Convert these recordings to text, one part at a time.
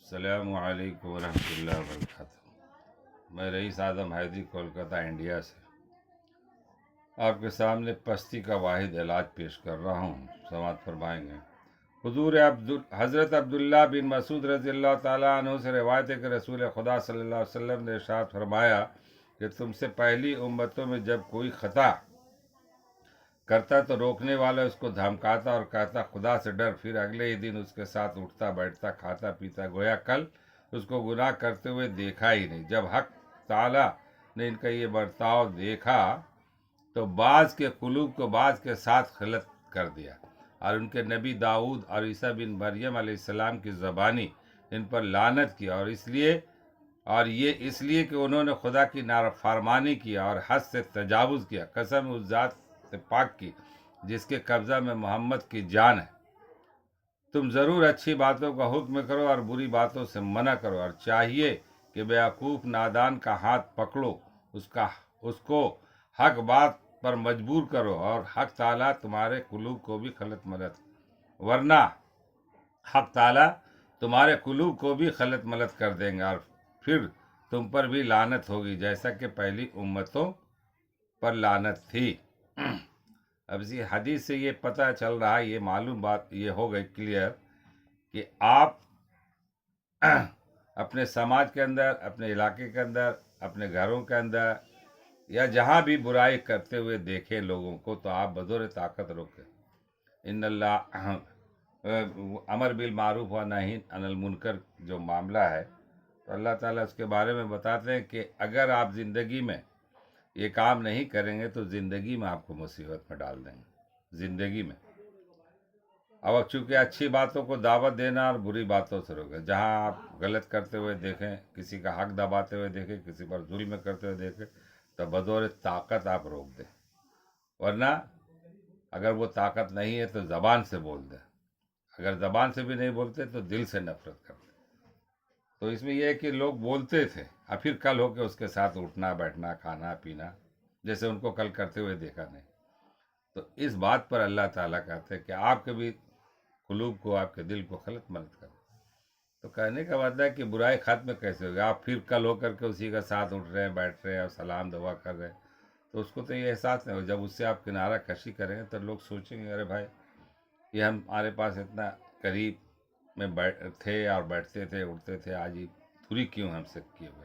السلام علیکم ورحمۃ اللہ وبرکاتہ۔ میں رئیس اعظم حیدری کولکتہ انڈیا سے آپ کے سامنے پستی کا واحد علاج پیش کر رہا ہوں، سماعت فرمائیں گے۔ حضرت عبداللہ بن مسعود رضی اللہ تعالیٰ عنہ سے روایت ہے کہ رسول خدا صلی اللہ علیہ وسلم نے ارشاد فرمایا کہ تم سے پہلی امتوں میں جب کوئی خطا کرتا تو روکنے والا اس کو دھمکاتا اور کہتا خدا سے ڈر، پھر اگلے ہی دن اس کے ساتھ اٹھتا بیٹھتا کھاتا پیتا، گویا کل اس کو گناہ کرتے ہوئے دیکھا ہی نہیں۔ جب حق تعالیٰ نے ان کا یہ برتاؤ دیکھا تو بعض کے قلوب کو بعض کے ساتھ خلط کر دیا، اور ان کے نبی داؤد اور عیسیٰ بن مریم علیہ السلام کی زبانی ان پر لعنت کیا، اور یہ اس لیے کہ انہوں نے خدا کی نافرمانی کیا اور حد سے تجاوز کیا۔ قسم اس ذات سے پاک کی جس کے قبضہ میں محمد کی جان ہے، تم ضرور اچھی باتوں کا حکم کرو اور بری باتوں سے منع کرو، اور چاہیے کہ بیوقوف نادان کا ہاتھ پکڑو، اس کو حق بات پر مجبور کرو، اور حق تعالیٰ تمہارے قلوب کو بھی ورنہ حق تعالیٰ تمہارے قلوب کو بھی خلط ملت کر دیں گے، اور پھر تم پر بھی لعنت ہوگی جیسا کہ پہلی امتوں پر لعنت تھی۔ اب اسی حدیث سے یہ پتہ چل رہا ہے، یہ معلوم بات یہ ہو گئی کلیئر کہ آپ اپنے سماج کے اندر، اپنے علاقے کے اندر، اپنے گھروں کے اندر یا جہاں بھی برائی کرتے ہوئے دیکھیں لوگوں کو تو آپ بزور طاقت روکیں۔ ان اللہ امر بالمعروف و نہی عن المنکر جو معاملہ ہے تو اللہ تعالیٰ اس کے بارے میں بتاتے ہیں کہ اگر آپ زندگی میں یہ کام نہیں کریں گے تو زندگی میں آپ کو مصیبت میں ڈال دیں گے، زندگی میں۔ اب چونکہ اچھی باتوں کو دعوت دینا اور بری باتوں سے روکیں، جہاں آپ غلط کرتے ہوئے دیکھیں، کسی کا حق دباتے ہوئے دیکھیں، کسی پر ظلم کرتے ہوئے دیکھیں تو بطور طاقت آپ روک دیں، ورنہ اگر وہ طاقت نہیں ہے تو زبان سے بول دیں، اگر زبان سے بھی نہیں بولتے تو دل سے نفرت کرتے۔ تو اس میں یہ ہے کہ لوگ بولتے تھے اور پھر کل ہو کے اس کے ساتھ اٹھنا بیٹھنا کھانا پینا جیسے ان کو کل کرتے ہوئے دیکھا نہیں۔ تو اس بات پر اللہ تعالیٰ کہتے ہیں کہ آپ کے بھی قلوب کو، آپ کے دل کو خلط ملت کریں۔ تو کہنے کا مطلب ہے کہ برائی ختم کیسے ہوگی؟ آپ پھر کل ہو کر کے اسی کا ساتھ اٹھ رہے ہیں، بیٹھ رہے ہیں اور سلام دعا کر رہے ہیں، تو اس کو تو یہ احساس نہیں ہو۔ جب اس سے آپ کنارہ کشی کریں گے تو لوگ سوچیں گے ارے بھائی یہ ہمارے پاس اتنا قریب میں تھے اور بیٹھتے تھے اٹھتے تھے، آج ہی دوری کیوں ہم سے کیے ہوئے۔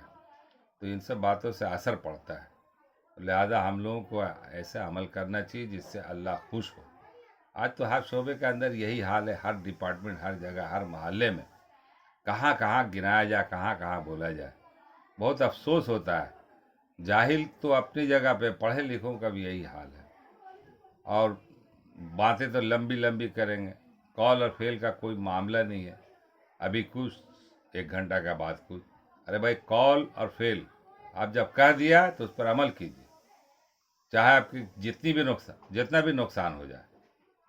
تو ان سب باتوں سے اثر پڑتا ہے، لہذا ہم لوگوں کو ایسا عمل کرنا چاہیے جس سے اللہ خوش ہو۔ آج تو ہر شعبے کے اندر یہی حال ہے، ہر ڈپارٹمنٹ، ہر جگہ، ہر محلے میں کہاں کہاں گنایا جائے، کہاں کہاں بولا جائے۔ بہت افسوس ہوتا ہے، جاہل تو اپنی جگہ پہ، پڑھے لکھوں کا بھی یہی حال ہے، اور باتیں تو لمبی لمبی کریں گے، کال اور فیل کا کوئی معاملہ نہیں ہے، ابھی کچھ ایک گھنٹہ کا بعد کچھ۔ ارے بھائی کال اور فیل آپ جب کہہ دیا تو اس پر عمل کیجیے، چاہے آپ کی جتنا بھی نقصان ہو جائے،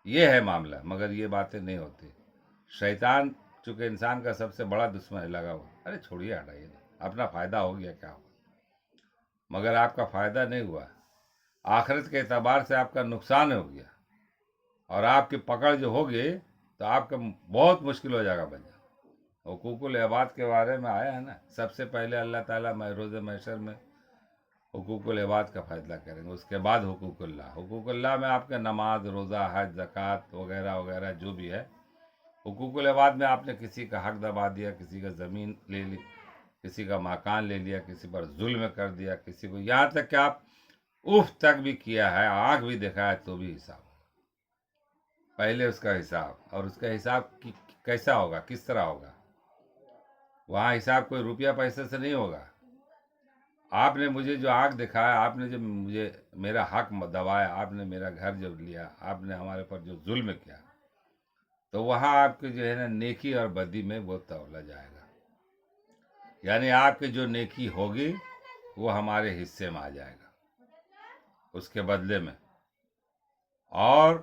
یہ ہے معاملہ۔ مگر یہ باتیں نہیں ہوتی، شیطان چونکہ انسان کا سب سے بڑا دشمن ہے، لگا ہوا ارے چھوڑیے ہٹائیے، اپنا فائدہ ہو گیا کیا ہوا، مگر آپ کا فائدہ نہیں ہوا، آخرت کے اعتبار سے آپ کا نقصان ہو گیا، اور آپ کی پکڑ جو ہوگی تو آپ کا بہت مشکل ہو جائے گا بن جائے۔ حقوق العباد کے بارے میں آیا ہے نا، سب سے پہلے اللہ تعالیٰ روز محشر میں حقوق العباد کا فیصلہ کریں گے، اس کے بعد حقوق اللہ۔ حقوق اللہ میں آپ کے نماز، روزہ، حج، زکوٰۃ وغیرہ وغیرہ جو بھی ہے۔ حقوق العباد میں آپ نے کسی کا حق دبا دیا، کسی کا زمین لے لی، کسی کا مکان لے لیا، کسی پر ظلم کر دیا، کسی کو یہاں تک کہ آپ اف تک بھی کیا ہے، آنکھ بھی دکھا ہے تو بھی حساب، پہلے اس کا حساب۔ اور اس کا حساب کیسا ہوگا، کس طرح ہوگا؟ وہاں حساب کوئی روپیہ پیسے سے نہیں ہوگا۔ آپ نے مجھے جو آنکھ دکھایا، آپ نے جو مجھے میرا حق دبایا، آپ نے میرا گھر جو لیا، آپ نے ہمارے پر جو ظلم کیا، تو وہاں آپ کے جو ہے نا نیکی اور بدی میں وہ تولا جائے گا، یعنی آپ کی جو نیکی ہوگی وہ ہمارے حصے میں آ جائے گا اس کے بدلے میں، اور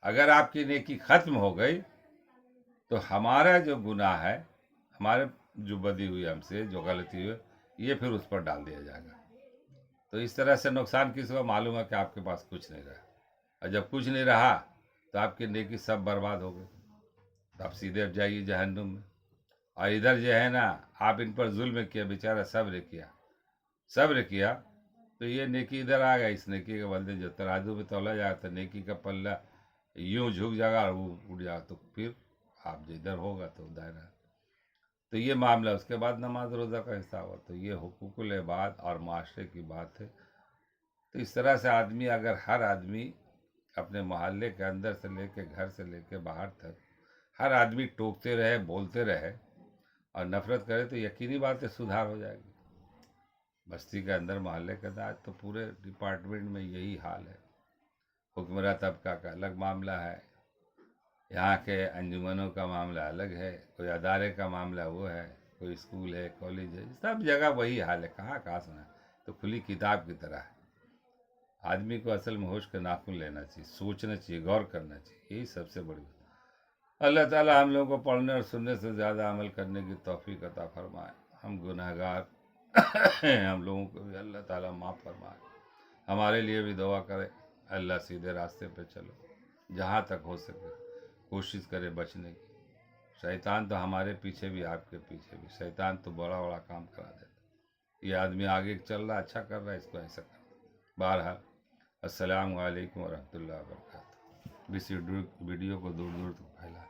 اگر آپ کی نیکی ختم ہو گئی تو ہمارا جو گناہ ہے، ہمارے جو بدی ہوئی ہم سے، جو غلطی ہوئی، یہ پھر اس پر ڈال دیا جائے گا۔ تو اس طرح سے نقصان کس کو معلوم ہے کہ آپ کے پاس کچھ نہیں رہا، اور جب کچھ نہیں رہا تو آپ کی نیکی سب برباد ہو گئی، تو آپ سیدھے اب جائیے جہنم میں۔ اور ادھر جو ہے نا آپ ان پر ظلم کیا، بیچارہ صبر کیا تو یہ نیکی ادھر آ گیا، اس نیکی کے بدلے جو ترازو میں تولا جائے تو نیکی کا پلہ یوں جھک جائے گا اور وہ اٹھ جائے گا، تو پھر آپ جدھر ہوگا تو دائرہ. تو یہ معاملہ، اس کے بعد نماز روزہ کا حساب ہوا. تو یہ حقوق العباد اور معاشرے کی بات ہے. تو اس طرح سے آدمی، اگر ہر آدمی اپنے محلے کے اندر سے لے کے گھر سے لے کے باہر تک ہر آدمی ٹوکتے رہے، بولتے رہے اور نفرت کرے تو یقینی بات ہے سدھار ہو جائے گی. بستی کے اندر، محلے کے اندر آج تو پورے ڈپارٹمنٹ میں یہی حال ہے. حکمراں طبقہ کا الگ معاملہ ہے، یہاں کے انجمنوں کا معاملہ الگ ہے، کوئی ادارے کا معاملہ وہ ہے، کوئی اسکول ہے، کالج ہے، سب جگہ وہی حال ہے. کہاں سنا ہے؟ تو کھلی کتاب کی طرح ہے. آدمی کو اصل میں ہوش کا ناخن لینا چاہیے، سوچنا چاہیے، غور کرنا چاہیے. یہی سب سے بڑی بات. اللہ تعالیٰ ہم لوگوں کو پڑھنے اور سننے سے زیادہ عمل کرنے کی توفیق عطا فرمائے. ہم گناہ گار ہیں، ہم لوگوں کو بھی اللہ تعالیٰ معاف فرمائے. ہمارے لیے بھی دعا کرے، اللہ سیدھے راستے پہ چلو، جہاں تک ہو سکے کوشش کرے بچنے کی. شیطان تو ہمارے پیچھے بھی، آپ کے پیچھے بھی. شیطان تو بڑا بڑا کام کرا دیتا. یہ آدمی آگے چل رہا، اچھا کر رہا ہے، اس کو ایسا کر. بہرحال السلام علیکم ورحمۃ اللہ وبرکاتہ. اس ویڈیو کو دور دور تک پھیلا.